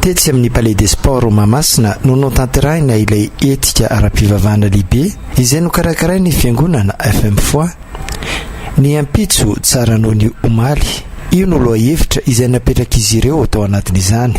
tetsy amin'ny palais des sports Mahamasina no notanterahina ilay etika ara-pivavahana lehibe izay no karakaray ny fiangonana FM foi ny ampitso tsara noho ny omaly. Io no loha hevitra izay napetraka izy ireo tao anatin'izany.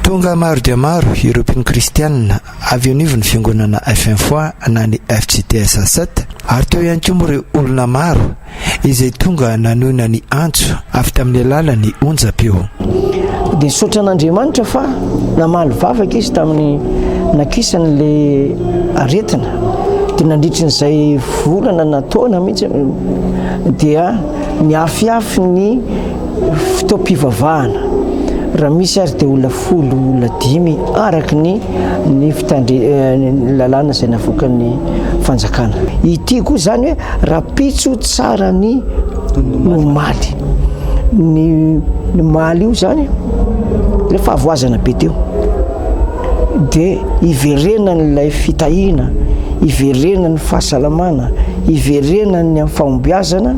Tonga maro dia maro ireo mpino kristianina avy anivon'ny fiangonana FM foi na ny FCTS 7 ary teo ihany koa ireo olona maro izay tonga nanoina ny antso avy tamin'ny alalan'ny onjam-peo. Dia sotra n'Andriamanitra fa namaly vavaka izy tamin'ny nakisan'le aretina dia nandritran'izay volana nataona mihitsy dia niafiafy ny fitoam-pivavahana. Raha misy ary dia olona 10 olona 5 araka ny lalàna izay navoakan'ny fanjakana. Ity koa zany hoe rapitso tsara ny maly. Ny maly io zany rehefa avoazana be teo dia iverena n'ilay fitahina, iverena ny fahasalamana, iverena ny fahombiazana,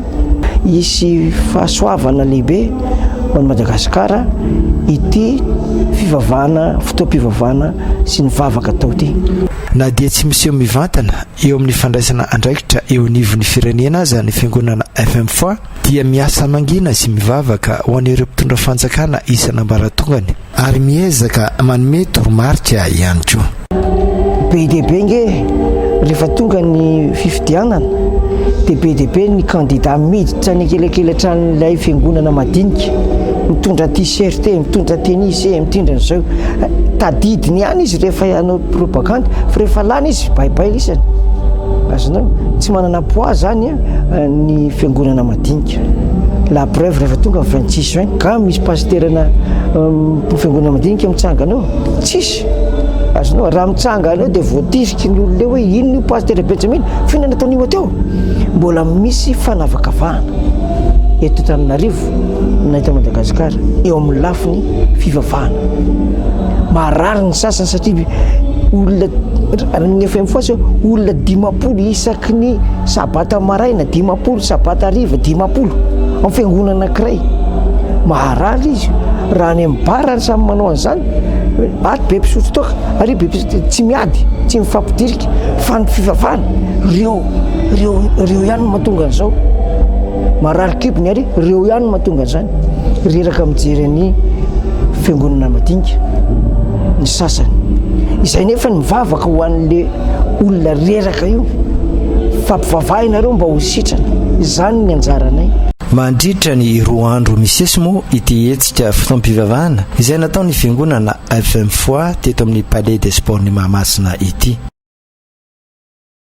isy fahasoavana lehibe ho an'i Madagasikara ity fivavahana, fotoam-pivavahana sy ny vavaka tao ity. Na dia tsy misy eo mivantana eo amin'ny fandraisana andraikitra eo anivon'ny firenena aza ny fiangonana FM foi dia miasa mangina sy mivavaka ho an'ireo mpitondra fanjakana isan'ambaratongany ary miezaka manome toromarika ihany koa. Be dia be nge rehefa tonga ny fifidianana dia be dia be ny kandida miditra ny kelakelatra n'ilay fiangonana madinika, mitondra t-shirt, mitondra tennis, mitondra n'izao tadidiny ihany izy rehefa hanao propagande fa rehefa lany izy baibai isany. Azonao tsy manana poids zany ny fiangonana madinika. La preuve rehefa tonga 26 juin ka misy pasterana fiangonana madinika mitsanga anao tsisy. Azonao raha mitsanga anao dia voatisika ny olona hoe ino ny pasteur Benjamin fina nataon'io teo. Mbola misy fanavakavahana eto Antananarivo na eto Madagasikara eo amin'ny lafiny fivavahana. Marary ny sasany satria olona ny FM foi olona 50 isaky ny sabata maraina, 50 sabata hariva, 50 amin'ny fiangonana anankiray. Maharary izy raha ny ambara samy manao an'izany aty be mpisotro toka ary be tsy miady, tsy mifampidirika fa ny fivavahana reo ihany mahatonga an'izao. Marary kibony ary reo ihany mahatonga an'izany. Reraka mijery ny fiangonana madinika ny sasany izay nefa ny mivavaka ho an'le olona reraka io fampivavahina reo mba ho sitrana. Izany ny anjaranay. Mandritra ny 2 andro misesy moa ity hetsika fotoam-pivavahana izay nataon'ny fiangonana FM foi teto amin'ny palais des sports ny Mahamasina ity.